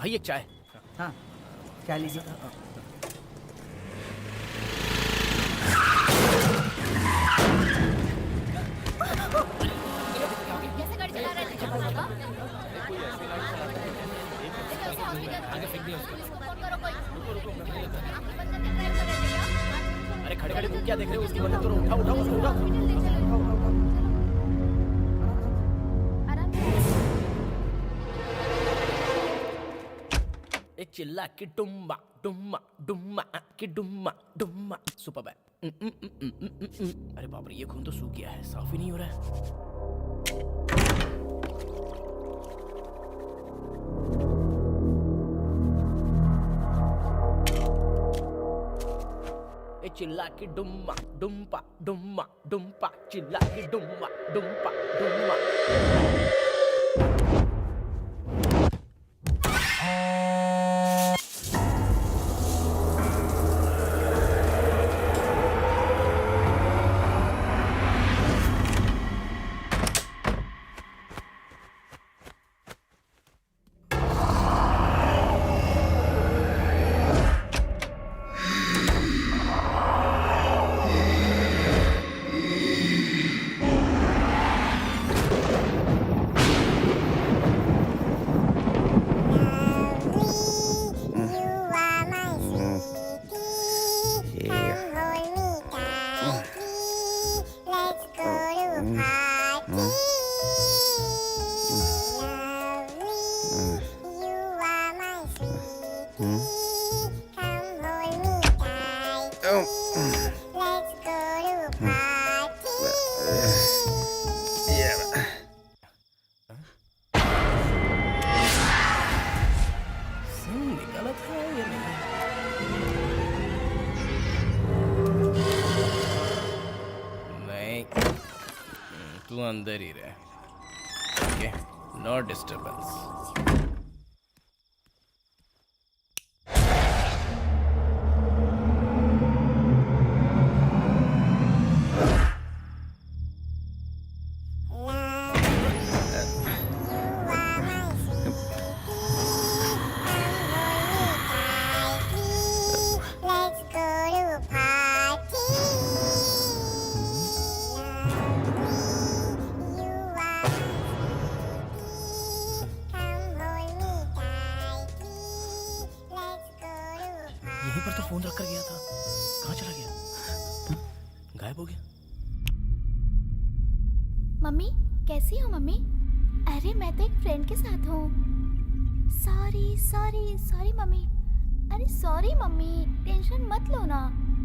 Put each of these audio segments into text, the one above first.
भाई एक चाय। हाँ चाय लीजिए। कैसे गाड़ी चला रहा है? आगे फेंक दिया उसको। फोन करो कोई। अरे खड़े खड़े तुम क्या देख रहे हो? उसकी मदद करो। उठाओ उठाओ उसको उठाओ। ए चिल्ला कि डुम्मा डुम्मा डुम्मा कि डुम्मा डुम्मा। सुपर है। अरे बाप रे, ये खून तो सूख गया है, साफ ही नहीं हो रहा है। चिल्ला की डुम्मा डुम्पा डुम्मा डुम्पा चिल्ला की डुम्मा डुम्पा डुम्मा। तू अंदर ही रह, ओके? No disturbance. यहीं पर तो फोन रख कर गया था, कहाँ चला गया? गायब हो गया। मम्मी कैसी हो मम्मी? अरे मैं तो एक फ्रेंड के साथ हूँ। Sorry sorry sorry mummy. अरे सॉरी मम्मी, टेंशन मत लो ना,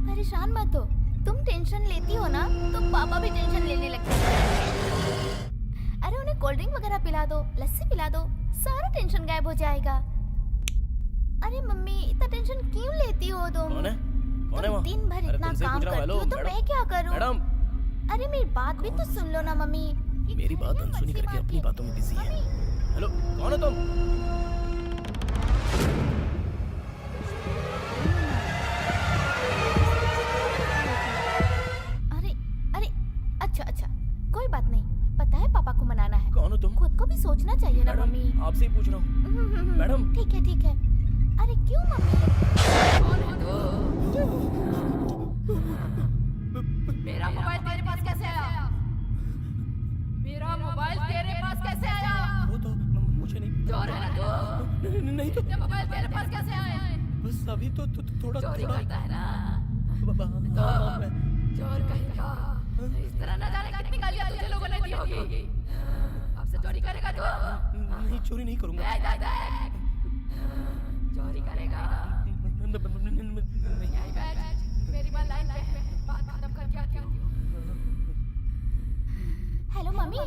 परेशान मत हो। तुम टेंशन लेती हो ना तो पापा भी टेंशन लेने लगते हैं। अरे उन्हें कोल्ड ड्रिंक वगैरह पिला दो, लस्सी पिला दो, सारा टेंशन गायब हो जाएगा। अरे मम्मी इतना टेंशन क्यों लेती हो तुम? कौन है? कौन है वहाँ? दिन भर इतना काम करती हो तो मैं क्या करूँ? मैडम, अरे मेरी बात भी तो सुन लो ना मम्मी। मेरी बात अनसुनी करके अपनी बातों में बिजी है। हेलो, कौन है तुम? अरे अरे अच्छा अच्छा, कोई बात नहीं, पता है पापा को मनाना है। कौन हो तुम? खुद को भी सोचना चाहिए ना मम्मी। आपसे ही पूछ रहा हूँ। मैडम ठीक है ठीक है। अरे क्यों मम्मी? मेरा मोबाइल तेरे पास कैसे आया? मेरा मोबाइल तेरे पास कैसे आया? वो तो मुझे नहीं। चोर है ना तू? नहीं तो ये मोबाइल तेरे पास कैसे आया? बस अभी तो थोड़ा चोरी करता है ना? तो चोर कहेगा। इस तरह न जाने कितनी गालियां तुझे लोगों ने दी होगी। अब से चोरी करेगा तू? नहीं, चोरी नहीं करूंगा। चोरी करेगा। यहीं बैठ, मेरी बात लाइन पे है, बात खत्म करके आती हूँ। Hello mummy.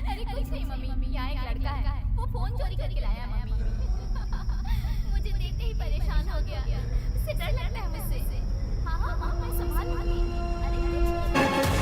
अरे कुछ नहीं मम्मी, यहाँ एक लड़का है, वो फोन चोरी करके लाया है मम्मी। मुझे देखते ही परेशान हो गया, उससे डर लगता है मुझसे। हाँ हाँ हाँ, मैं संभाल लूंगी। अरे कुछ नहीं।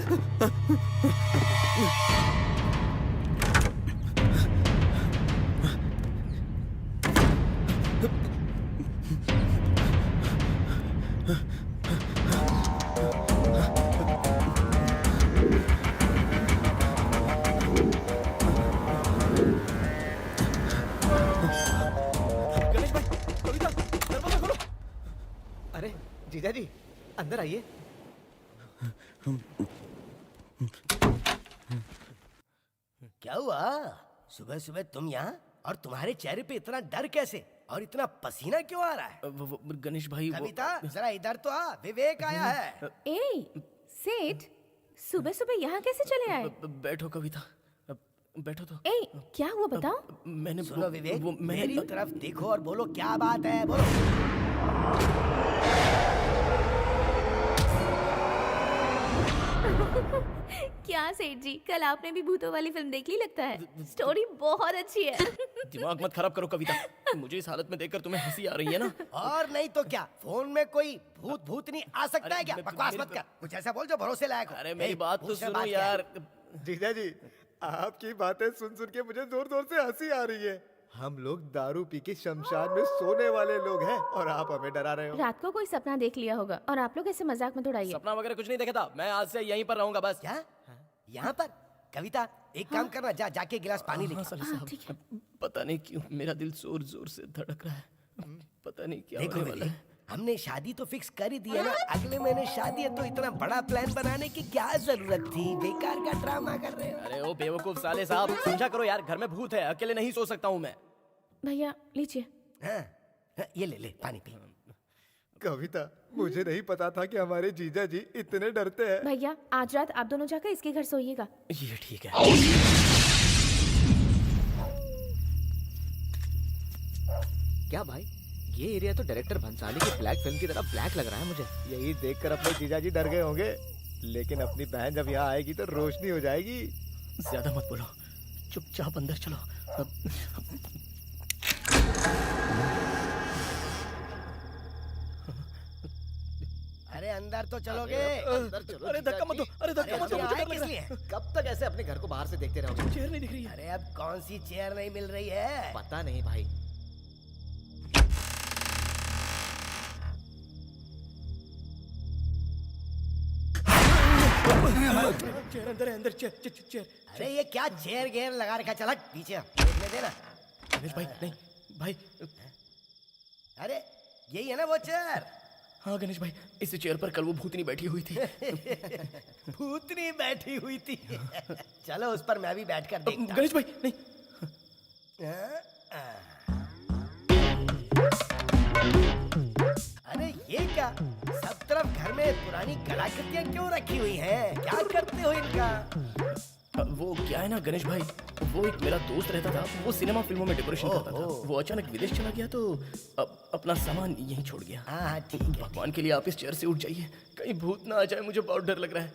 गणेश भाई, कविता, दरवाजा खोलो। अरे जीजा जी अंदर आइए। क्या हुआ? सुबह सुबह तुम यहाँ, और तुम्हारे चेहरे पे इतना डर कैसे और इतना पसीना क्यों आ रहा है? गणेश भाई कविता जरा इधर तो आ, विवेक आया है। ए, सेठ सुबह सुबह यहाँ कैसे चले आए? बैठो कविता, बैठो तो। ए, क्या हुआ बताओ? मैंने सुनो विवेक, मैंने मेरी तरफ देखो और बोलो क्या बात है, बोलो। क्या सेठ जी, कल आपने भी भूतों वाली फिल्म देख ली लगता है। स्टोरी बहुत अच्छी है। दिमाग मत खराब करो कविता, मुझे इस हालत में देखकर तुम्हें हंसी आ रही है ना? और नहीं तो क्या, फोन में कोई भूत नहीं आ सकता है क्या? बकवास मत कर, कुछ ऐसा बोल जो भरोसे लायक हो। अरे मेरी ए, बात तो मुझसे सुनो बात क्या है? यार। जीजा जी आपकी बातें सुन सुन के मुझे जोर जोर से हंसी आ रही है। हम लोग दारू पी के शमशान में सोने वाले लोग हैं और आप हमें डरा रहे हो। रात को कोई सपना देख लिया होगा और आप लोग ऐसे मजाक में उड़ाइए। सपना वगैरह कुछ नहीं देखा था, मैं आज से यहीं पर रहूंगा बस। क्या? यहाँ पर? कविता एक काम करना, जाके गिलास पानी लेके आ। साले साहब, पता नहीं क्यों मेरा दिल जोर जोर से धड़क रहा है। पता नहीं क्या देखो होने वाला विवेक, है। हमने शादी तो फिक्स कर ही दी है ना, अगले महीने शादी है, तो इतना बड़ा प्लान बनाने की क्या जरूरत थी? बेकार का ड्रामा कर रहे हो। अरे ओ बेवकूफ साले साहब, समझा करो यार, घर में भूत है, अकेले नहीं सो सकता हूँ मैं। भैया लीजिए। हाँ, ये ले पानी पी। कविता मुझे नहीं पता था कि हमारे जीजा जी इतने डरते हैं। भैया आज रात आप दोनों जाकर इसके घर सोइएगा। ये ठीक है। क्या भाई, ये एरिया तो डायरेक्टर भंसाली की ब्लैक फिल्म की तरह ब्लैक लग रहा है मुझे। यही देखकर अपने जीजा जी डर गए होंगे, लेकिन अपनी बहन जब यहाँ आएगी तो रोशनी हो जाएगी। ज्यादा मत बोलो, चुपचाप अंदर चलो। अरे अंदर तो चलोगे? अंदर चलो अरे धक्का मत दो, अरे धक्का मत दो, मुझे आए डर लग किस रहा लिए? है। कब तक ऐसे अपने घर को बाहर से देखते रहोगे? चेयर नहीं दिख रही है। अरे अब कौन सी चेयर नहीं मिल रही है? पता नहीं भाई। चेयर अंदर है, अंदर चेयर। अरे ये क्या चेयर गेयर लगा रखा? चल हट पीछे, देखने देना। गणेश भाई नहीं भाई। अरे यही है ना वो चेयर? हाँ गणेश भाई, इस चेयर पर कल वो भूतनी बैठी हुई थी। भूतनी बैठी हुई थी। चलो उस पर मैं भी बैठकर देखता गणेश भाई नहीं। अरे ये क्या, सब तरफ घर में पुरानी कलाकृतियां क्यों रखी हुई हैं? क्या करते हो इनका? वो क्या है ना गणेश भाई, वो एक मेरा दोस्त रहता था, वो सिनेमा फिल्मों में डेकोरेशन करता था। वो अचानक विदेश चला गया तो अपना सामान यहीं छोड़ गया। हाँ ठीक है। भगवान के लिए आप इस चेयर से उठ जाइए, कहीं भूत ना आ जाए, मुझे बहुत डर लग रहा है।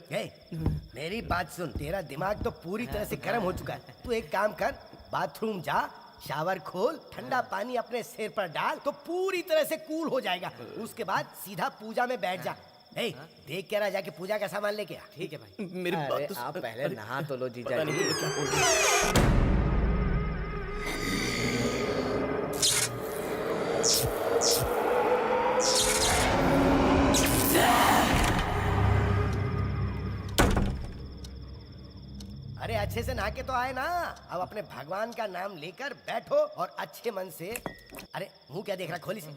मेरी बात सुन, तेरा दिमाग तो पूरी तरह से गर्म हो चुका है। तू एक काम कर, बाथरूम जा, शावर खोल, ठंडा पानी अपने सिर पर डाल तो पूरी तरह से कूल हो जाएगा। उसके बाद सीधा पूजा में बैठ जा। देख के रहा, जाके पूजा का सामान लेके आ। ठीक है भाई। मेरी बात तो आप पहले नहा तो लो जीजा पता नहीं जी। तुम्हें क्या बोल रही है। अरे अच्छे से नहा के तो आए ना। अब अपने भगवान का नाम लेकर बैठो और अच्छे मन से। अरे मुंह क्या देख रहा, खोली से।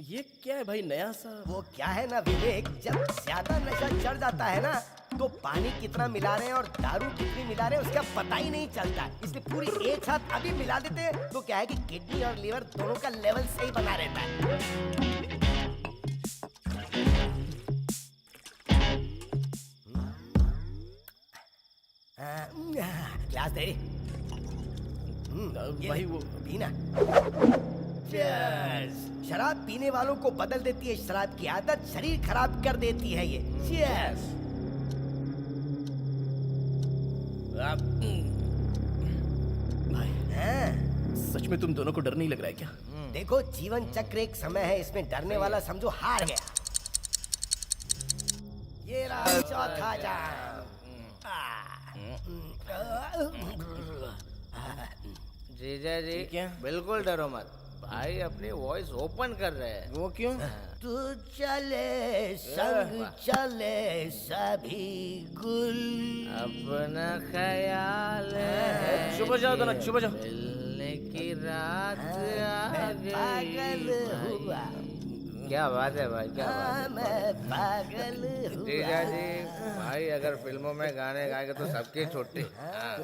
ये क्या है भाई, नया सा? वो क्या है ना विवेक, जब ज्यादा नशा चढ़ जाता है ना तो पानी कितना मिला रहे हैं और दारू कितनी मिला रहे हैं उसका पता ही नहीं चलता है। इसलिए पूरी एक साथ अभी मिला देते हैं तो क्या है कि किडनी और लीवर दोनों का लेवल सही बना रहता है। ग्लास दे। भाई वो पीना। Cheers! शराब पीने वालों को बदल देती है शराब की आदत, शरीर खराब कर देती है ये। Cheers! भाई हाँ, सच में तुम दोनों को डर नहीं लग रहा है क्या? देखो जीवन चक्र एक समय है, इसमें डरने वाला समझो हार गया। ये रहा चौथा जाम। जीजा जी ठीक है। बिल्कुल डरो मत, भाई अपनी वॉइस ओपन कर रहे हैं। वो क्यों? तू चले संग चले सभी गुल। अपना ख्याल है, चुप हो जाओ दोनों, चुप हो जाओ। मिलने की रात आ मैं गई। पागल हुआ, क्या बात है भाई, क्या बात है। मैं पागल जीजा हुआ। जी भाई अगर फिल्मों में गाने गाएंगे तो सबकी छुट्टी। हाँ।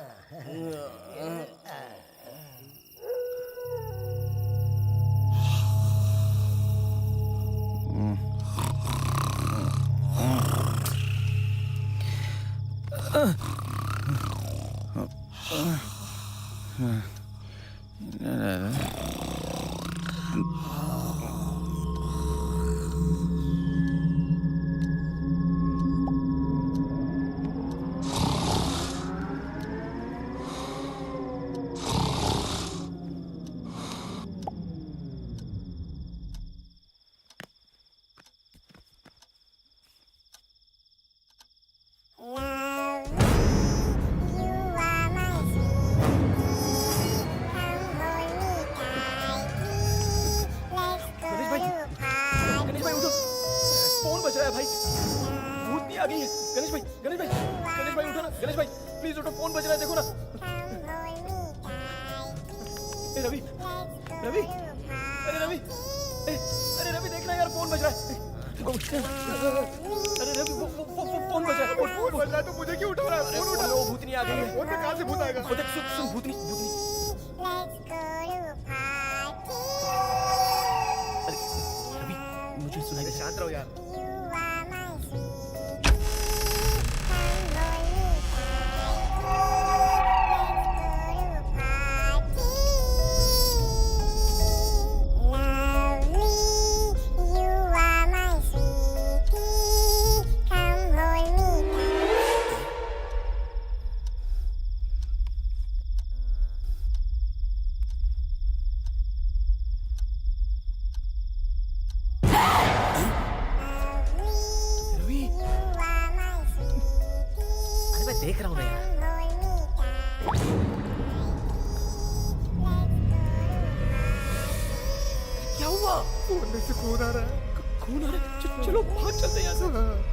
गणेश भाई उठो, फोन बज रहा है भाई, भूतनी आ गई है। गणेश भाई, गणेश भाई, गणेश भाई उठो ना, गणेश भाई प्लीज उठो, फोन बज रहा है, देखो ना। ए रवि, रवि, अरे रवि, अरे रवि देखना यार, फोन बज रहा है। अरे रवि फोन बज रहा है, फोन बज रहा है तो मुझे क्यों उठा रहा है? फोन उठा, वो भूतनी आ गई है। फोन पे कहां से भूत आएगा? वो देख, सुन भूतनी, भूतनी। अरे रवि मुझे सुनाई दे, शांत रहो यार। देख रहा हूँ मैं यार। क्या हुआ? फोन में से खून आ रहा है, खून आ रहा है। चलो भाग चलते हैं यहाँ से।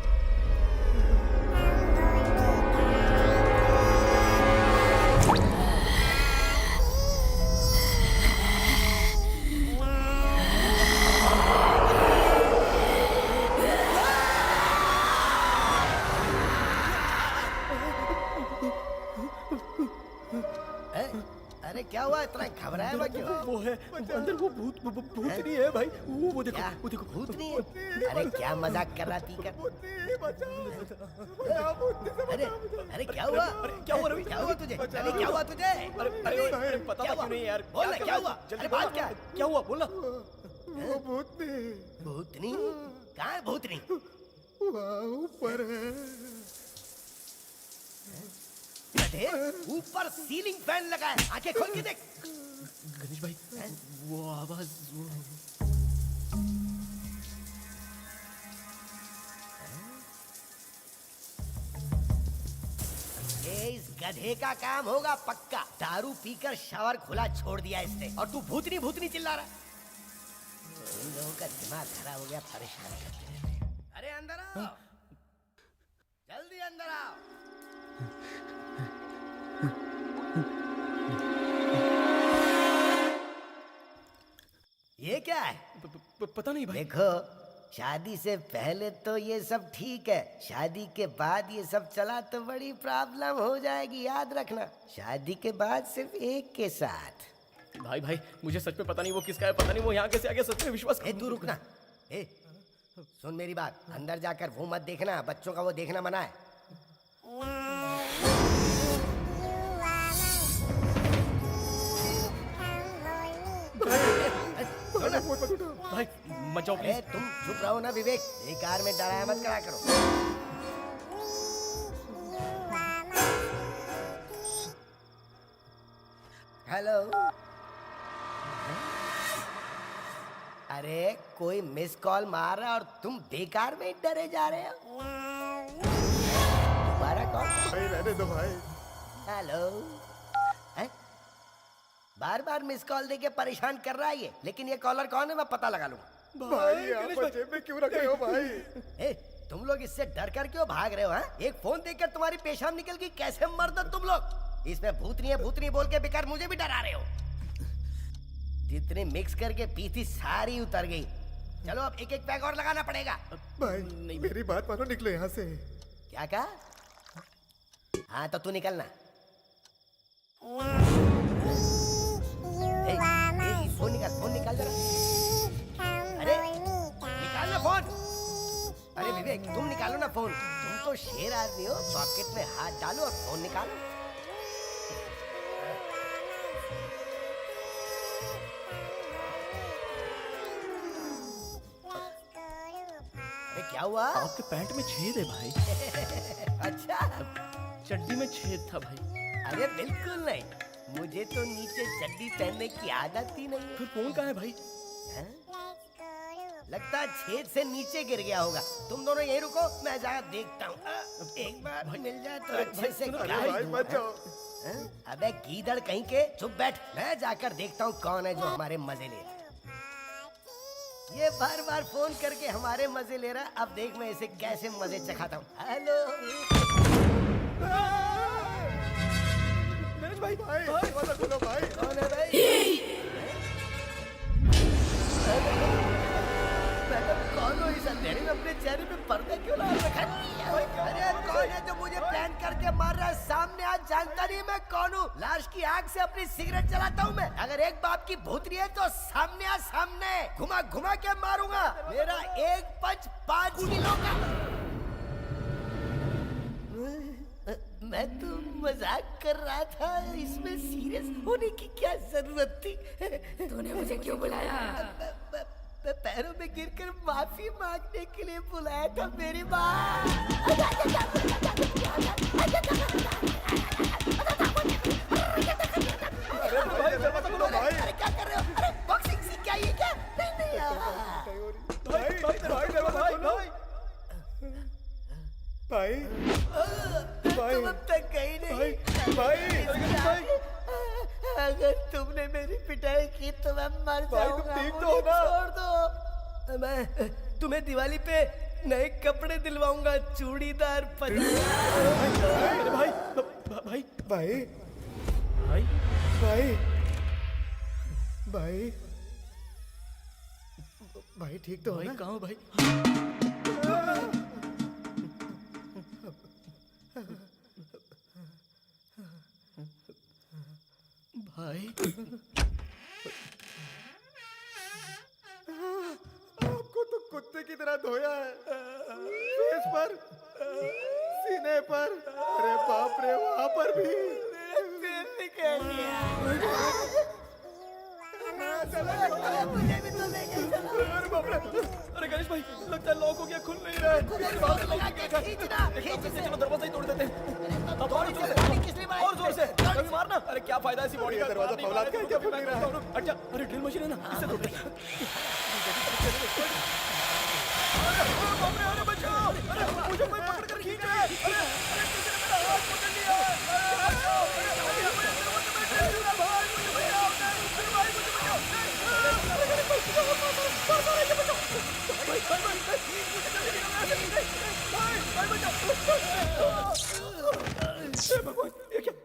अरे क्या हुआ, इतना घबराया हुआ क्यों? वो है अंदर, वो भूतनी है भाई, वो देखो, वो देखो। भूतनी है? अरे क्या मजाक कर रहा थी कर? अरे अरे क्या हुआ? अरे क्या हुआ रवि? क्या हुआ तुझे? अरे क्या हुआ तुझे? अरे पता क्यों नहीं यार? बोल ना क्या हुआ? अरे बात क्या? क्या हुआ बोलना? वो भूतनी कहाँ है? भूतनी ऊपर है। गधे, ऊपर सीलिंग फैन लगा है, आंखें खोल के देख। गणेश भाई वो आवाज, इस गधे का काम होगा पक्का। दारू पीकर शावर खुला छोड़ दिया इसने, और तू भूतनी भूतनी चिल्ला रहा। इन लोगों का दिमाग खराब हो गया, परेशान करते रहते हैं। अरे अंदर आओ, जल्दी अंदर आओ। ये क्या है? पता नहीं भाई। देखो, शादी से पहले तो ये सब ठीक है, शादी के बाद ये सब चला तो बड़ी प्रॉब्लम हो जाएगी, याद रखना। शादी के बाद सिर्फ एक के साथ। भाई मुझे सच में पता नहीं वो किसका है, पता नहीं वो यहाँ कैसे आ गया, सच में विश्वास। तू रुकना। सुन मेरी बात, अंदर जाकर वो मत देखना, बच्चों का वो देखना मना है। भाई मत जाओ प्लीज। तुम चुप रहो ना विवेक, बेकार में डराया मत करा करो। हेलो, अरे कोई मिस कॉल मार रहा और तुम बेकार में डरे जा रहे हो। भाई रहने दो भाई। हेलो। बार बार मिस कॉल देके परेशान कर रहा है ये, लेकिन ये कॉलर कौन है मैं पता लगा लूंगा। भाई आप जेब में क्यों रखे हो भाई? ए, तुम लोग इससे डर कर क्यों भाग रहे हो? हाँ, एक फोन देखकर तुम्हारी पेशाब निकल गई, कैसे मर्द हो तुम लोग? इसमें भूतनी बोल के बेकार मुझे भी डरा रहे हो। जितनी मिक्स करके पी थी सारी उतर गई। चलो अब एक एक पैक और लगाना पड़ेगा। भाई मेरी बात मानो, निकलो यहाँ से। क्या कहा? हाँ तो तू निकलना। फोन निकाल जरा। अरे निकाल ना फोन। अरे विवेक तुम निकालो ना फोन। तुम तो शेर आदमी हो, पॉकेट में हाथ डालो और फोन निकालो। अरे क्या हुआ? आपके पैंट में छेद है भाई। अच्छा चड्डी में छेद था भाई। अरे बिल्कुल नहीं, मुझे तो नीचे चड्डी पहनने की आदत ही नहीं है। फिर फोन कहाँ है भाई? हैं? लगता है छेद से नीचे गिर गया होगा। तुम दोनों यहीं रुको, मैं जाकर देखता हूँ। एक बार मिल जाए तो अच्छे से अरे भाई मत जाओ। अबे गीदड़ कहीं के, चुप बैठ। मैं जाकर देखता हूँ कौन है जो हमारे मजे ले रहा है। ये बार बार फोन करके हमारे मजे ले रहा है। अब देख मैं इसे कैसे मजे चखाता हूँ। हेलो भाई दरवाजा खोलो भाई। कौन है भाई? मैं तो कौन हूँ इस अंधेरे में? अपने चेहरे पे पर्दा क्यों लगा रखा है? अरे कौन है जो मुझे प्लान करके मार रहा है? सामने आज जानता नहीं मैं कौन हूँ। लाश की आग से अपनी सिगरेट जलाता हूँ मैं। अगर एक बाप की भूतनी है तो सामने आ, सामने घुमा घुमा के मारूंगा। मेरा एक पंच 5 किलो का। मैं तो मजाक कर रहा था, इसमें सीरियस होने की क्या जरूरत थी? तूने मुझे क्यों बुलाया? पैरों में गिरकर माफी मांगने के लिए बुलाया था मेरी माँ। अरे क्या कर रहे हो? अरे बॉक्सिंग सीख के आई है क्या? नहीं भाई तुम अब तक गई नहीं। भाई अगर तुमने मेरी पिटाई की तो मैं मर जाऊंगा। ठीक तो हो ना? छोड़ दो। मैं तुम्हें दिवाली पे नए कपड़े दिलवाऊंगा, चूड़ीदार पजामा। भाई भाई भाई भाई भाई भाई भाई ठीक तो हो भाई ना? कहाँ हो भाई? भाई आपको तो कुत्ते की तरह धोया है, फेस पर, सीने पर, अरे बाप रे वहां पर भी। मुझे भी तो लेके चलो। अरे बाप रे, अरे गणेश भाई लगता है लॉक हो गया, खुल नहीं रहा है। खींचना। चलो दरवाजा ही तोड़ देते हैं। अब और जोर से, किस लिए मारी? और जोर से कभी मारना। अरे क्या फायदा ऐसी बॉडी का? दरवाजा फौलाद का क्या खुल नहीं रहा है? अच्छा अरे ड्रिल मशीन है ना, इससे तोड़ देंगे। अरे बचाओ, अरे मुझे कोई पकड़ कर खींच रहा है। अरे किसी ने मेरा हाथ पकड़ लिया।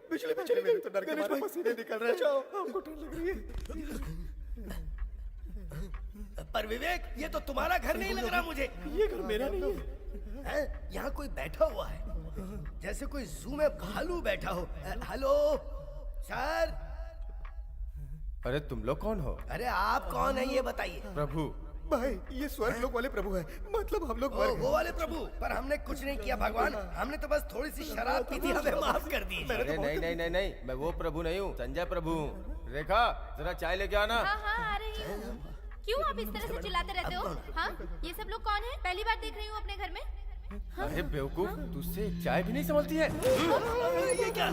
बिजली मेरे तो डर के मारे पसीने निकल रहे हैं। आपको डर लग रही है? पर विवेक ये तो तुम्हारा घर नहीं लग रहा मुझे। ये घर मेरा नहीं है। हैं? यहाँ कोई बैठा हुआ है, जैसे कोई जू में भालू बैठा हो। Hello sir. अरे तुम लोग कौन हो? अरे आप कौन है ये बताइए। प्रभु। भाई ये स्वर्ग लोक वाले प्रभु है, मतलब हम लोग मर वो वाले प्रभु। पर हमने कुछ नहीं किया भगवान, हमने तो बस थोड़ी सी शराब पी थी, हमें माफ कर दी। अरे नहीं, मैं वो प्रभु नहीं हूँ, संजय प्रभु हूँ। रेखा जरा चाय लेके आना। हाँ हाँ आ रही हूँ। क्यों आप इस तरह से चिल्लाते रहते हो? हाँ ये सब लोग कौन है? पहली बार देख रही हूँ अपने घर में। अरे बेवकूफ, तुझसे चाय भी नहीं संभलती है। ये क्या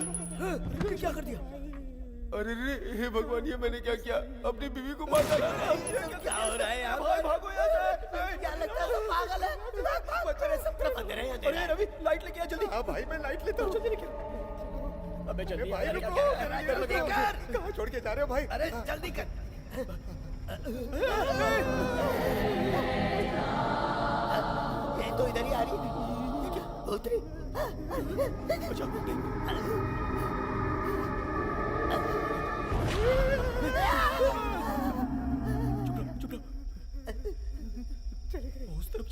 कर दिया? अरे रे, हे भगवान, ये मैंने क्या किया? अपनी बीवी को मार डाला। क्या हो रहा है यहाँ भाई पर? भागो यहाँ से। क्या लगता है सब पागल है? अरे सब तरफ अंधेरा ही अंधेरा है। रवि लाइट लेके आ जल्दी। हाँ भाई, मैं लाइट लेता हूँ। जल्दी लेके। अबे अरे जल्दी भाई यार, रुको, क्या कर रहा है? जल्दी कर। कहाँ छोड़ के जा रहे हो भाई? अरे जल्दी कर। ये तो इधर ही आ रही है। ये क्या? भूतनी?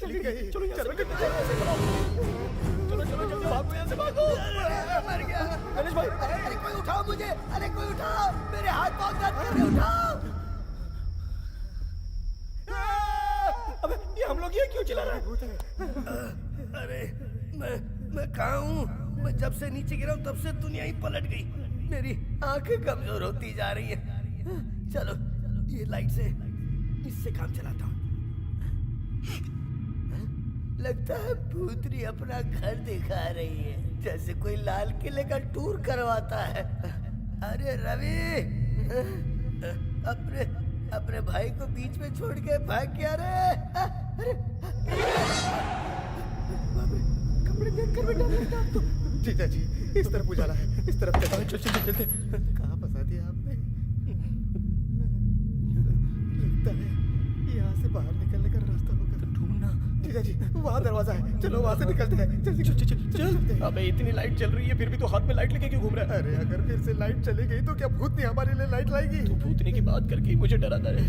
चली गई। चलो यहाँ से चलो, चलो चलो जल्दी भागो यहाँ से भागो। मर गया। गणेश भाई अरे कोई उठाओ मुझे। अरे कोई उठाओ। मेरे हाथ पाँव दर्द कर रहे, उठाओ। अबे ये हम लोग ये क्यों चिल्ला रहे हैं? अरे मैं कहाँ हूँ? मैं जब से नीचे गिरा हूँ तब से दुनिया ही पलट गई। मेरी आंखें कमजोर होती जा रही है। चलो ये लाइट से इससे काम चलाता हूँ। लगता है भूतनी अपना घर दिखा रही है, जैसे कोई लाल किले का टूर करवाता है। अरे रवि, अपने भाई को बीच में छोड़ के भाग गया रे। अरे कपड़े देख कर बेटा लगता है तो। जीजा जी, इस तरफ उजाला है, इस तरफ चलते। चलते कहाँ फंसा दिया आपने? लगता है यहाँ से बाहर निकलने का रास्ता होगा। तो ढूंढना। जीजा जी, वहाँ दरवाजा है, चलो वहाँ से निकलते हैं। जल्दी चल। अबे इतनी लाइट चल रही है फिर भी तो हाथ में लाइट लेके क्यों घूम रहा है? अरे अगर फिर से लाइट चली गई तो क्या भूतनी हमारे लिए लाइट लाएगी? तू भूतनी की बात करके ही मुझे डराता है।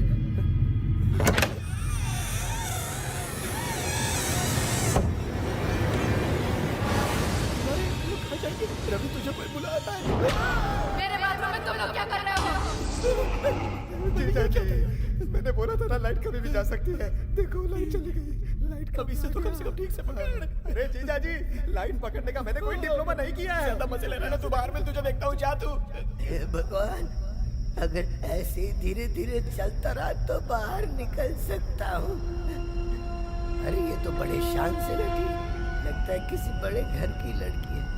रवि तुझे कोई बुलाता है। मेरे बाथरूम में तुम लोग क्या कर रहे हो? जीजा जी, मैंने बोला था ना लाइट कभी भी जा सकती है। देखो लाइट चली गई। लाइट कभी से तो कम से कम ठीक से पकड़। अरे जीजा जी, लाइट पकड़ने का मैंने कोई डिप्लोमा नहीं किया है। ज्यादा मजे ले रहा है तू। बाहर में तुझे देखता हूँ, जा तू। हे भगवान, अगर ऐसे धीरे धीरे चलता रहा तो बाहर निकल सकता हूँ। अरे ये तो बड़े शान से बैठी, लगता है किसी बड़े घर की लड़की है।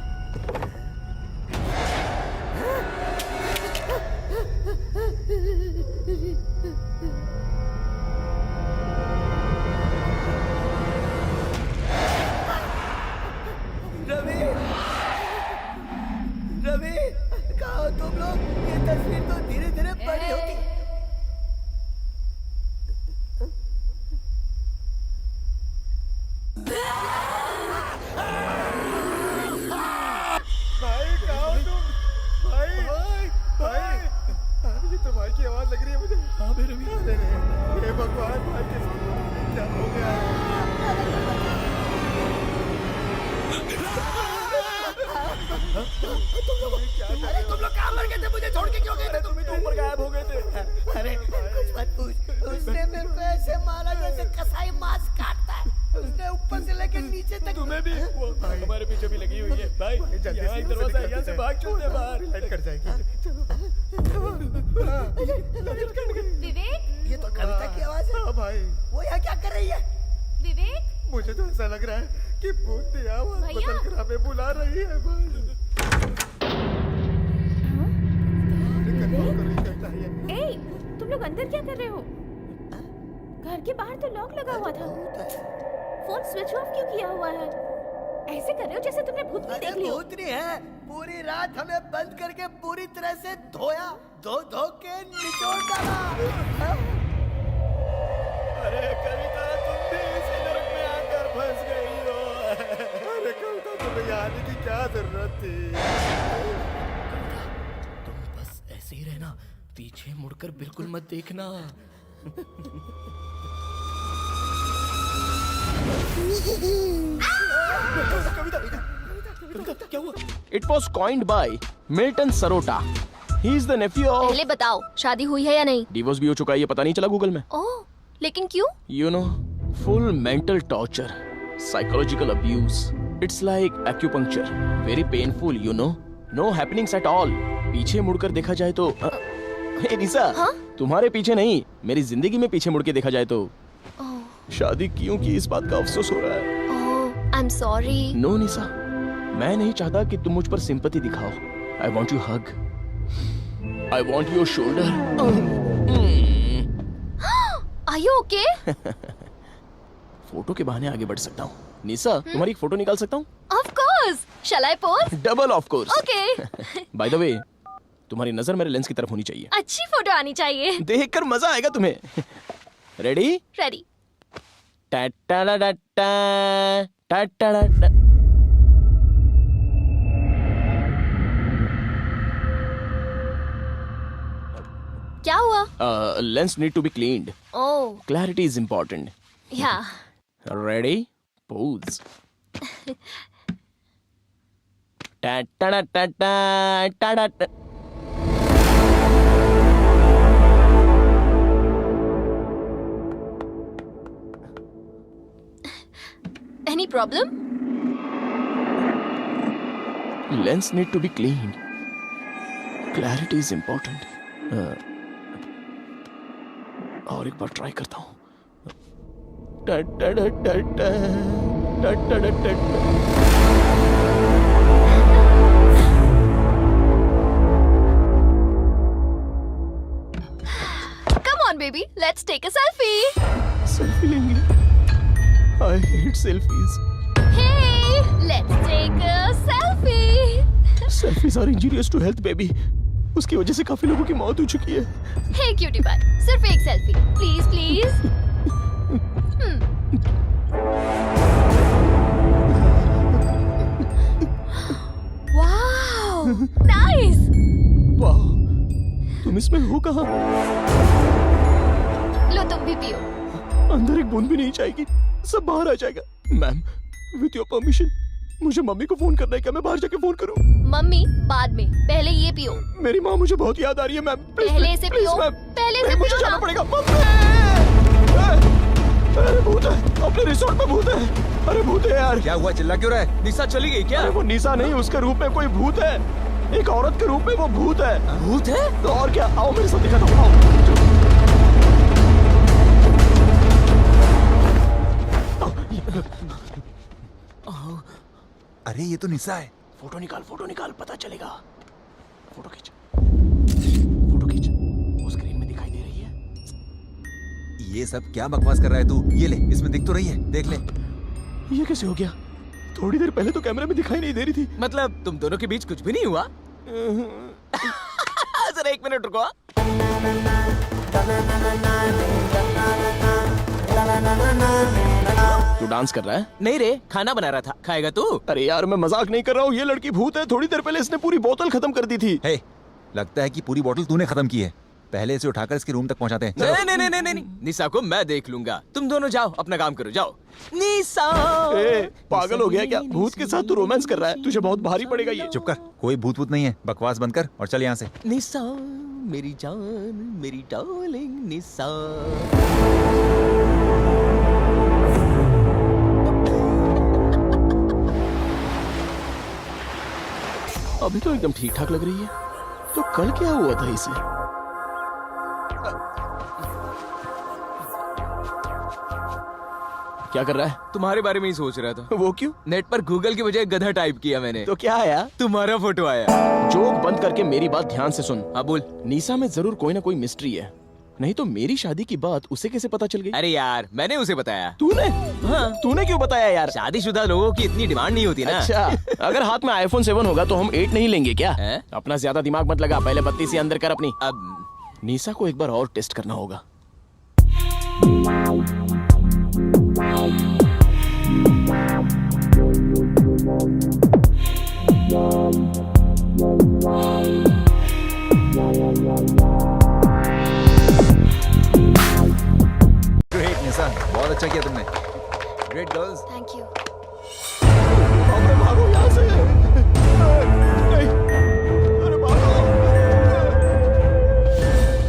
रवि, रवि, कहाँ हो तुम लोग? ये तस्वीर तो धीरे धीरे बड़ी होती। भाई कहाँ हो तुम? भाई भाई, ये तो भाई की आवाज लग रही है मुझे। हाँ बे रवि। अरे हे भगवान, भाई के साथ क्या हो गया? अरे तुम लोग कहाँ मर गए थे? मुझे छोड़ के क्यों गए थे? तुम ही तो ऊपर गायब हो गए थे। अरे कुछ मत पूछ। उसने मेरे को ऐसे मारा जैसे कसाई मांस काटता है। उसने ऊपर से लेके नीचे तक। तुम्हें भी वो हमारे पीछे भी लगी हुई है भाई। जल्दी यहाँ एक दरवाजा है, यहाँ से भाग चलते हैं बाहर। लाइट कट जाएगी। चलो। लाइट कट गई। विवेक, ये तो कविता की आवाज है। हाँ भाई, वो यहाँ क्या कर रही है? विवेक, मुझे तो ऐसा लग रहा है कि भूतनी आवाज भैया। बदल कर हमें बुला रही है भाई। ए, तुम लोग अंदर क्या कर रहे हो? घर के बाहर तो लॉक लगा हुआ था। फोन स्विच ऑफ क्यों किया हुआ है? ऐसे कर रहे हो जैसे तुमने भूतनी देख ली हो। भूतनी है। पूरी रात हमें बंद करके पूरी तरह से धोया, धो के निचोड़ डाला। अरे कविता, तुम भी इसी नरक में आकर फंस गई हो। अरे कविता, तुम्हें यहाँ आने की क्या जरूरत थी? तुम बस ऐसे ही रहना, पीछे मुड़कर बिल्कुल मत देखना। कविता, क्या हुआ? It was coined by Milton Sarota. He is the nephew of. पहले बताओ, शादी हुई है या नहीं? डिवोर्स भी हो चुका है, ये पता नहीं चला गूगल में. ओह, लेकिन क्यों? You know, full mental torture, psychological abuse. It's like acupuncture. Very painful, you know. No happenings at all. पीछे मुड़कर देखा जाए तो. हे निशा, हाँ? तुम्हारे पीछे नहीं, मेरी जिंदगी में पीछे मुड़ के देखा जाए तो. ओह, शादी क्यों की इस बात का अफसोस हो रहा है. ओह, I'm sorry. नो निशा, मैं नहीं चाहता कि तुम मुझ पर सिंपैथी दिखाओ. I want you hug. I want your shoulder. Are you okay? Photo के बहाने आगे बढ़ सकता हूँ. निशा, तुम्हारी एक फोटो निकाल सकता हूँ? Of course. Shall I pose? Double of course. Okay. By the way, तुम्हारी नजर मेरे लेंस की तरफ होनी चाहिए. अच्छी फोटो आनी चाहिए. देखकर मजा आएगा तुम्हें. रेडी? Ready. टा टा टा टा टा टा टा. क्या हुआ? Lens need to be cleaned. Oh, Clarity is important. yeah. Ready? Pose. Ta ta ta ta ta ta ta ta. Any problem? Lens need to be cleaned. Clarity is important. और एक बार ट्राई करता हूँ. टा टा टा टा टा टा टा टा टा. Come on, baby. Let's take a selfie. Selfie लेंगे. I hate selfies. Hey, let's take a selfie. Selfies are injurious to health, baby. उसकी वजह से काफी लोगों की मौत हो चुकी है. Hey, cutie pie. सिर्फ एक selfie. Please, please. Wow, nice. वाह, तुम इसमें हो कहाँ? लो तुम भी पियो. अंदर एक बूंद भी नहीं जाएगी, सब बाहर आ जाएगा. मैम, विथ योर परमिशन, मुझे मम्मी को फोन करना है. क्या मैं बाहर जाके फोन करूं? मम्मी बाद में, पहले ये पियो. मेरी माँ मुझे बहुत याद आ रही है मैम. प्लीज, पहले प्लीज, से प्लीज, पियो. मैम. पहले से नहीं, मुझे पियो जाना ना. पड़ेगा. मम्मी! अरे भूत है, अपने रिसोर्ट में भूत है. अरे भूत है यार. क्या हुआ, चिल्ला क्यों रहा है? निशा चली गई क्या? अरे वो निशा नहीं, उसके रूप में कोई भूत है. एक औरत के रूप में वो भूत है. भूत है? तो और क्या, आओ मेरे साथ दिखाता हूँ. अरे ये तो निशा है. फोटो निकाल, पता चलेगा. फोटो खींच. वो स्क्रीन में दिखाई दे रही है. ये सब क्या बकवास कर रहा है तू? ये ले, इसमें दिख तो रही है, देख ले. ये कैसे हो गया? थोड़ी देर पहले तो कैमरे में दिखाई नहीं दे रही थी. मतलब तुम दोनों के बीच कुछ भी नहीं हुआ? जरा एक मिनट रुको. तू डांस कर रहा है? नहीं रे, खाना बना रहा था. खाएगा तू? अरे यार, मैं मजाक नहीं कर रहा हूँ. ये लड़की भूत है. थोड़ी देर पहले इसने पूरी बोतल खत्म कर दी थी. हे, लगता है कि पूरी बोतल तूने खत्म की है. पहले इसे उठाकर इसके रूम तक पहुंचाते हैं. नहीं. निशा को मैं देख लूंगा. तुम दोनों जाओ, अपना काम करो, जाओ. निशा! पागल हो गया क्या? भूत के साथ तू रोमांस कर रहा है. तुझे बहुत भारी पड़ेगा ये. चुप कर, कोई भूत भूत नहीं है. बकवास बंद कर और चल यहाँ से. निशा, मेरी जान, मेरी डार्लिंग निशा. अभी तो एकदम ठीक ठाक लग रही है. तो कल क्या हुआ था इसे? क्या कर रहा है? तुम्हारे बारे में ही सोच रहा था. वो क्यों? नेट पर गूगल की बजाय गधा टाइप किया मैंने. तो क्या आया? तुम्हारा फोटो आया. जोक बंद करके मेरी बात ध्यान से सुन. हाँ बोल. निशा में जरूर कोई ना कोई मिस्ट्री है. नहीं तो मेरी शादी की बात उसे कैसे पता चल गई? अरे यार, मैंने उसे बताया. तूने? हाँ. तूने क्यों बताया यार? शादीशुदा लोगों की इतनी डिमांड नहीं होती ना. अच्छा, अगर हाथ में iPhone 7 होगा तो हम 8 नहीं लेंगे क्या? हैं? अपना ज्यादा दिमाग मत लगा. पहले बत्ती से अंदर कर अपनी. अब निशा को एक बार और टेस्ट करना होगा. ग्रेट निशा, बहुत अच्छा किया तुमने. Great girls. Thank you. अरे भागो यहाँ से. नहीं. अरे भागो.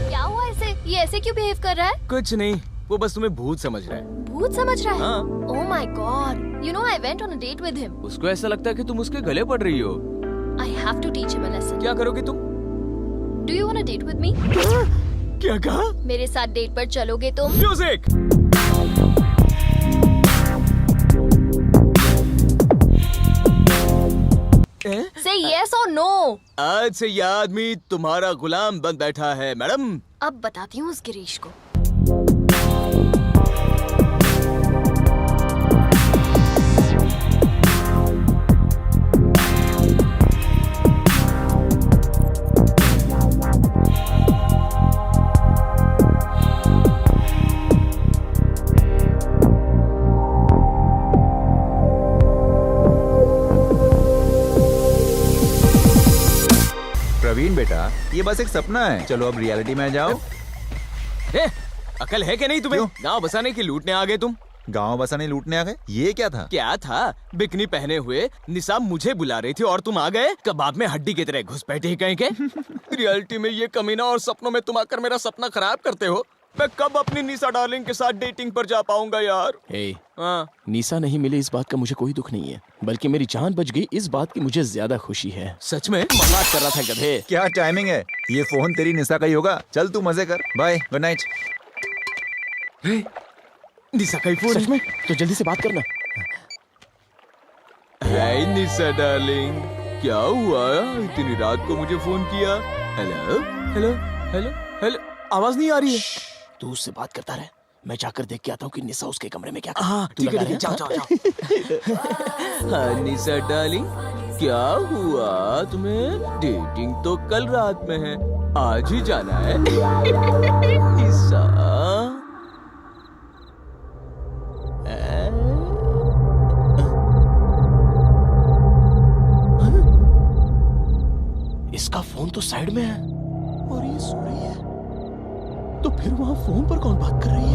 क्या हुआ इसे? ये ऐसे क्यों बिहेव कर रहा है? कुछ नहीं, वो बस तुम्हें भूत समझ रहा है. भूत समझ रहा है? हाँ. Oh my God! You know I went on a date with him. उसको ऐसा लगता है कि तुम उसके गले पड़ रही हो. I have to teach him a lesson. क्या करोगे तुम? Do you want to date with me? क्या कहा? मेरे साथ डेट पर चलोगे तुम? म्यूजिक. से यस और नो। आज से यह आदमी तुम्हारा गुलाम बन बैठा है मैडम। अब बताती हूँ उस गिरीश को। प्रवीण बेटा, ये बस एक सपना है, चलो अब रियलिटी में आ जाओ। अकल है कि नहीं तुम्हें? गांव बसाने की लूटने आ गए तुम। गांव बसाने लूटने आ गए? ये क्या था? क्या था? बिकनी पहने हुए निसाब मुझे बुला रही थी और तुम आ गए कबाब में हड्डी की तरह घुस बैठे ही कहीं के। रियलिटी में ये कमीना और सपनों में तुम आकर मेरा सपना खराब करते हो। मैं कब अपनी निशा डार्लिंग के साथ डेटिंग पर जा पाऊंगा यार? हाँ। निशा नहीं मिली इस बात का मुझे कोई दुख नहीं है, बल्कि मेरी जान बच गई इस बात की मुझे ज्यादा खुशी है। सच में? मजाक कर रहा था गधे। क्या टाइमिंग है, ये फोन तेरी निशा का ही होगा। चल तू मजे कर, बाय, गुड नाइट। निशा का ही फोन? सच में? तो जल्दी से बात करना। हाय निशा डार्लिंग, क्या हुआ? इतनी रात को मुझे फोन किया? हेलो हेलो हेलो हेलो, आवाज नहीं आ रही है। तू उससे बात करता रहे, मैं जाकर देख के आता हूँ कि निशा उसके कमरे में क्या कर। हाँ ठीक है ठीक है, जाओ जाओ जाओ। हाँ निशा डार्लिंग, क्या हुआ तुम्हें? डेटिंग तो कल रात में है, आज ही जाना है। निशा इसका फोन तो साइड में है और ये सो रही है, तो फिर वहां फोन पर कौन बात कर रही है?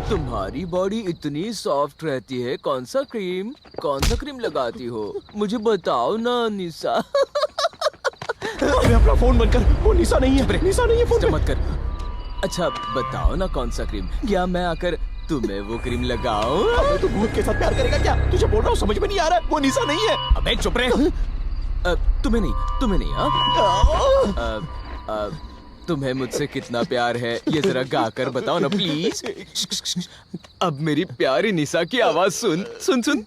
तुम्हारी बॉडी इतनी सॉफ्ट रहती है, कौन सा क्रीम लगाती हो? मुझे बताओ ना निशा। अरे अपना फोन बंद कर, वो निशा नहीं है, निशा नहीं है फोन पे। मत कर। अच्छा बताओ ना कौन सा क्रीम, क्या मैं आकर तुम्हें वो क्रीम लगाऊं? अबे तू भूत के साथ प्यार करेगा क्या? तुझे बोल रहा हूँ, समझ में नहीं आ रहा है, वो निशा नहीं है। अबे चुप रहे। तुम्हें नहीं हाँ? तुम्हें मुझसे कितना प्यार है ये जरा गाकर बताओ ना प्लीज। अब मेरी प्यारी निशा की आवाज सुन सुन सुन।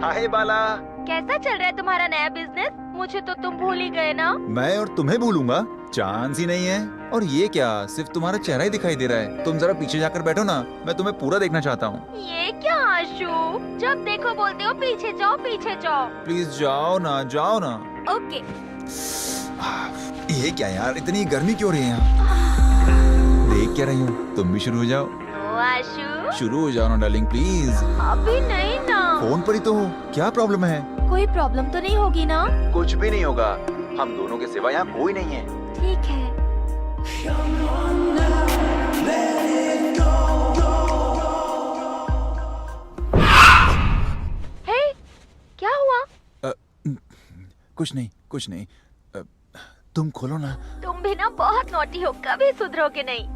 हाय बाला, कैसा चल रहा है तुम्हारा नया बिजनेस? मुझे तो तुम भूल ही गए ना। मैं और तुम्हें भूलूंगा? चांस ही नहीं है। और ये क्या, सिर्फ तुम्हारा चेहरा ही दिखाई दे रहा है। तुम जरा पीछे जाकर बैठो ना, मैं तुम्हें पूरा देखना चाहता हूँ। ये क्या आशु, जब देखो बोलते हो पीछे जाओ पीछे जाओ। प्लीज जाओ ना, जाओ ना। ओके। ये क्या यार, इतनी गर्मी क्यों रही है यहाँ? देख क्या रही हूँ, तुम भी शुरू हो जाओ। आशु शुरू हो जाओ ना डार्लिंग प्लीज। अभी नहीं ना। फोन पर ही तो हो, क्या प्रॉब्लम है? कोई प्रॉब्लम तो नहीं होगी ना? कुछ भी नहीं होगा, हम दोनों के सिवा यहाँ कोई नहीं है। ठीक है। हे, क्या हुआ? कुछ नहीं। तुम खोलो ना। तुम भी ना बहुत नॉटी हो, कभी सुधरोगे नहीं।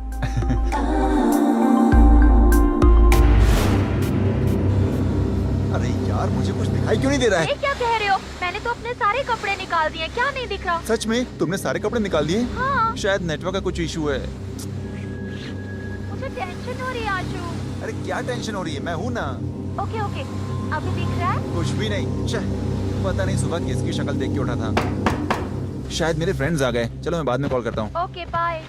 अरे यार, मुझे कुछ दिखाई क्यों नहीं दे रहा है? ये क्या कह रहे हो? मैंने तो अपने सारे कपड़े निकाल दिए, क्या नहीं दिख रहा? सच में? तुमने सारे कपड़े निकाल दिए? हाँ। शायद नेटवर्क का कुछ इशू है। मुझे टेंशन हो रही है आशु। अरे क्या टेंशन हो रही है, मैं हूँ ना। ओके ओके, अभी दिख रहा है? कुछ भी नहीं। पता नहीं सुबह किसकी शक्ल देख के उठा था। शायद मेरे फ्रेंड्स आ गए। चलो मैं बाद में कॉल करता हूँ। Okay bye.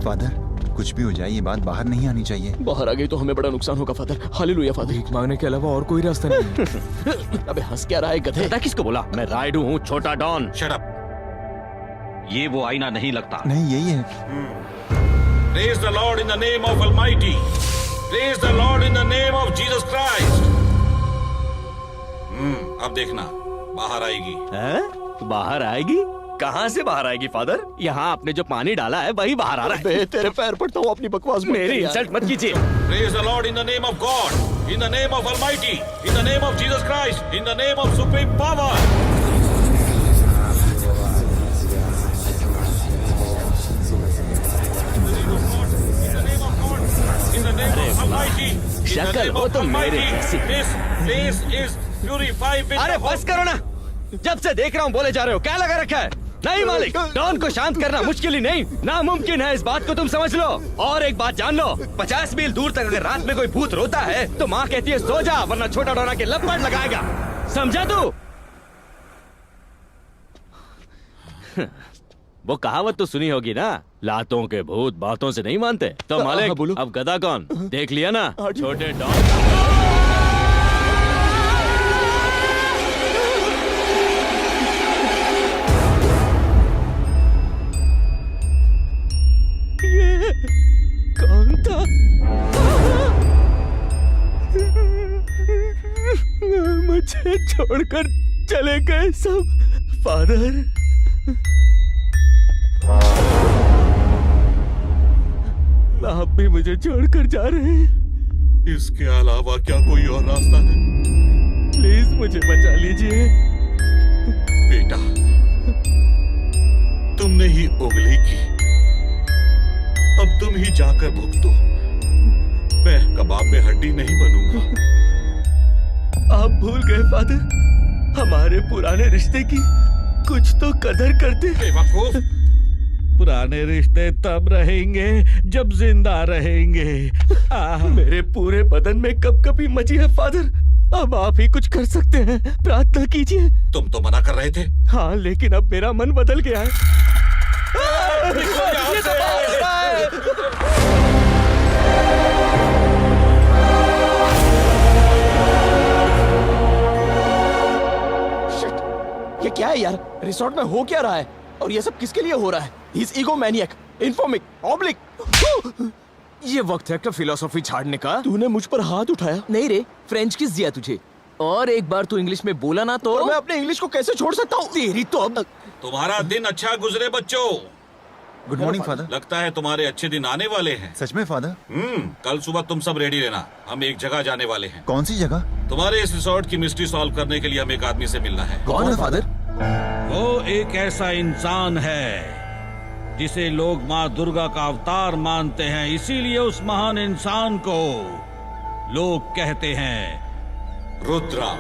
फादर कुछ भी हो जाए ये बात बाहर नहीं आनी चाहिए। बाहर आ गई तो हमें बड़ा नुकसान होगा फादर। Hallelujah father. भीख मांगने के अलावा और कोई रास्ता नहीं। अबे हंस क्या रहा है गधे? पता किसको बोला? मैं राइडू हूँ, छोटा डॉन। Shut up. ये वो आईना नहीं लगता। नहीं यही है। Praise the Lord in the name of Almighty. Praise the Lord in the name of Jesus Christ. अब देखना बाहर आएगी। हैं? बाहर आएगी? कहाँ से बाहर आएगी फादर? यहाँ आपने जो पानी डाला है वही बाहर आ रहा है। तेरे पैर पड़ता हूँ अपनी बकवास में। मेरी इंसल्ट मत कीजिए। Praise the Lord in the name of God, in the name of Almighty, in the name of Jesus Christ, in the name of supreme power. In the name of Almighty, in the name of Almighty, this place is purified with अरे बस करो ना, जब से देख रहा हूँ बोले जा रहे हो, क्या लगा रखा है? नहीं मालिक, डॉन को शांत करना मुश्किल ही नहीं, नामुमकिन है, इस बात को तुम समझ लो। और एक बात जान लो, 50 मील दूर तक अगर रात में कोई भूत रोता है तो माँ कहती है सो जा, वरना छोटा डॉन आके लपट लगाएगा। समझा तू? वो कहावत तो सुनी होगी ना, लातों के भूत बातों से नहीं मानते। तो मालिक अब गधा कौन देख लिया ना, छोटे डॉन। कौन था? मुझे छोड़कर चले गए सब फादर। आप भी मुझे छोड़कर जा रहे हैं? इसके अलावा क्या कोई और रास्ता है? प्लीज मुझे बचा लीजिए। बेटा, तुमने ही उंगली की, अब तुम ही जाकर भुगतो। मैं कबाब में हड्डी नहीं बनूंगा। आप भूल गए फादर, हमारे पुराने रिश्ते की कुछ तो कदर करते। बेवकूफ, पुराने रिश्ते तब रहेंगे जब जिंदा रहेंगे। मेरे पूरे बदन में कपकपी मची है फादर। अब आप ही कुछ कर सकते हैं, प्रार्थना कीजिए। तुम तो मना कर रहे थे। हाँ, लेकिन अब मेरा मन बदल गया है। ये क्या है यार? रिसोर्ट में हो क्या रहा है? और ये सब किसके लिए हो रहा है? He's egomaniac, infamic, oblique। ये वक्त है फिलोसॉफी झाड़ने का। तूने मुझ पर हाथ उठाया। नहीं रे, फ्रेंच किस दिया तुझे? और एक बार तू इंग्लिश में बोला ना तो मैं अपने इंग्लिश को कैसे छोड़ सकता हूँ? तेरी तो अब। तुम्हारा दिन अच्छा गुजरे बच्चों। Good morning father. लगता है तुम्हारे अच्छे दिन आने वाले हैं। सच में फादर? कल सुबह तुम सब रेडी रहना, हम एक जगह जाने वाले हैं। कौन सी जगह? तुम्हारे इस रिसोर्ट की मिस्ट्री सॉल्व करने के लिए हम एक आदमी से मिलना है। कौन है फादर? वो एक ऐसा इंसान है जिसे लोग माँ दुर्गा का अवतार मानते हैं, इसीलिए उस महान इंसान को लोग कहते हैं रुद्रा।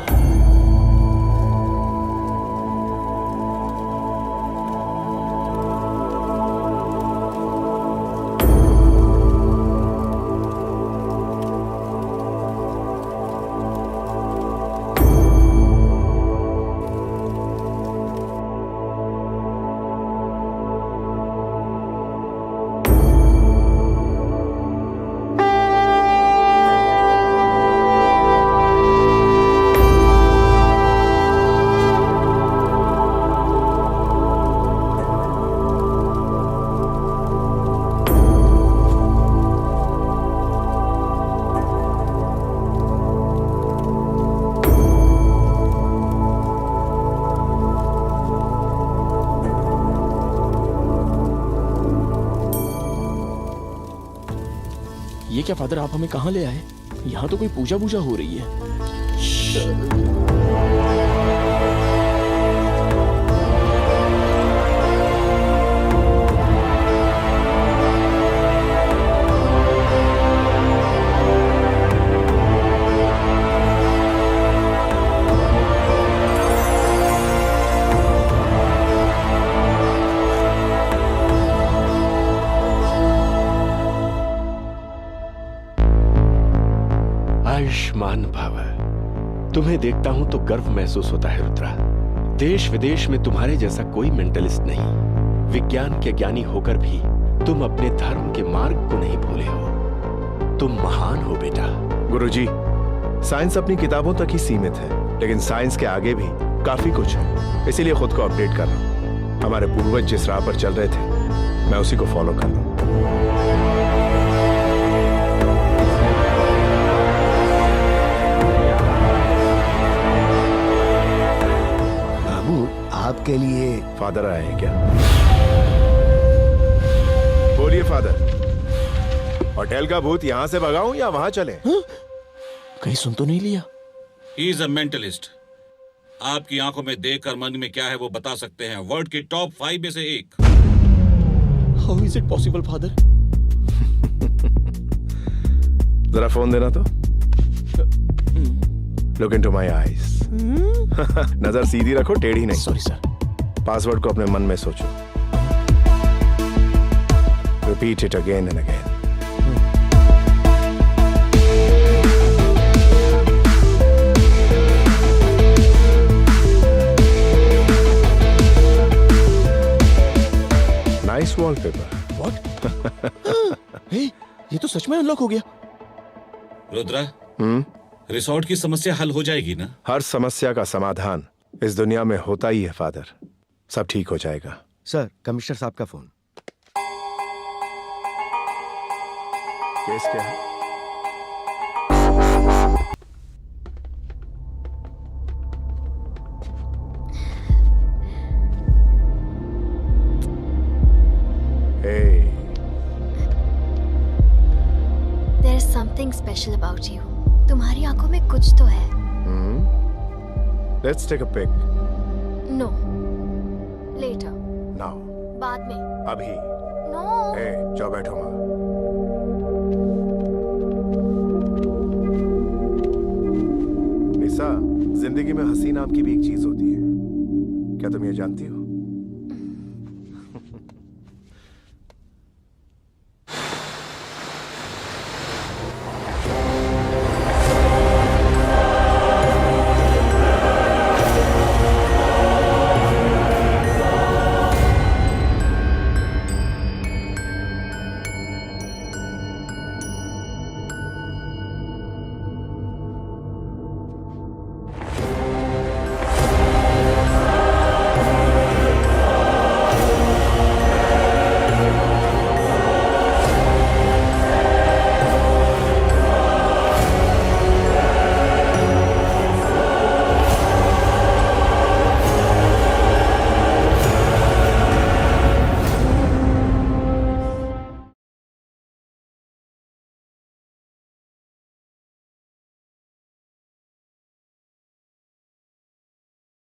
ये क्या फादर, आप हमें कहाँ ले आए? यहाँ तो कोई पूजा वूजा हो रही है। आयुष्मान भव। तुम्हें देखता हूं तो गर्व महसूस होता है रुद्रा। देश विदेश में तुम्हारे जैसा कोई मेंटलिस्ट नहीं। विज्ञान के ज्ञानी होकर भी तुम अपने धर्म के मार्ग को नहीं भूले हो। तुम महान हो बेटा। गुरुजी, साइंस अपनी किताबों तक ही सीमित है, लेकिन साइंस के आगे भी काफी कुछ है। इसीलिए खुद को अपडेट कर रहा हूँ। हमारे पूर्वज जिस राह पर चल रहे थे, मैं उसी को फॉलो कर रहा हूँ। आपके लिए फादर आए हैं क्या? बोलिए फादर, होटल का भूत यहाँ से भगाऊं या वहां चले? कहीं सुन तो नहीं लिया? He is a mentalist। आपकी आंखों में देखकर मन में क्या है वो बता सकते हैं। वर्ल्ड के टॉप 5 में से एक। How is it possible, father? जरा फोन देना तो। Look into my eyes। नजर सीधी रखो, टेढ़ी नहीं। Sorry sir. पासवर्ड को अपने मन में सोचो। Repeat it again and again। Nice wallpaper। What? हे, ये तो सच में अनलॉक हो गया। रुद्रा, रिसोर्ट की समस्या हल हो जाएगी ना? हर समस्या का समाधान इस दुनिया में होता ही है फादर। सब ठीक हो जाएगा। सर, कमिश्नर साहब का फोन। केस क्या है? Hey। There's something special about you। तुम्हारी आंखों में कुछ तो है। Let's take a pic। No। Later। Now। बाद में। अभी। No। Hey, जाओ बैठो माँ। निसा, जिंदगी में हंसी नाम की भी एक चीज होती है। क्या तुम ये जानती हो?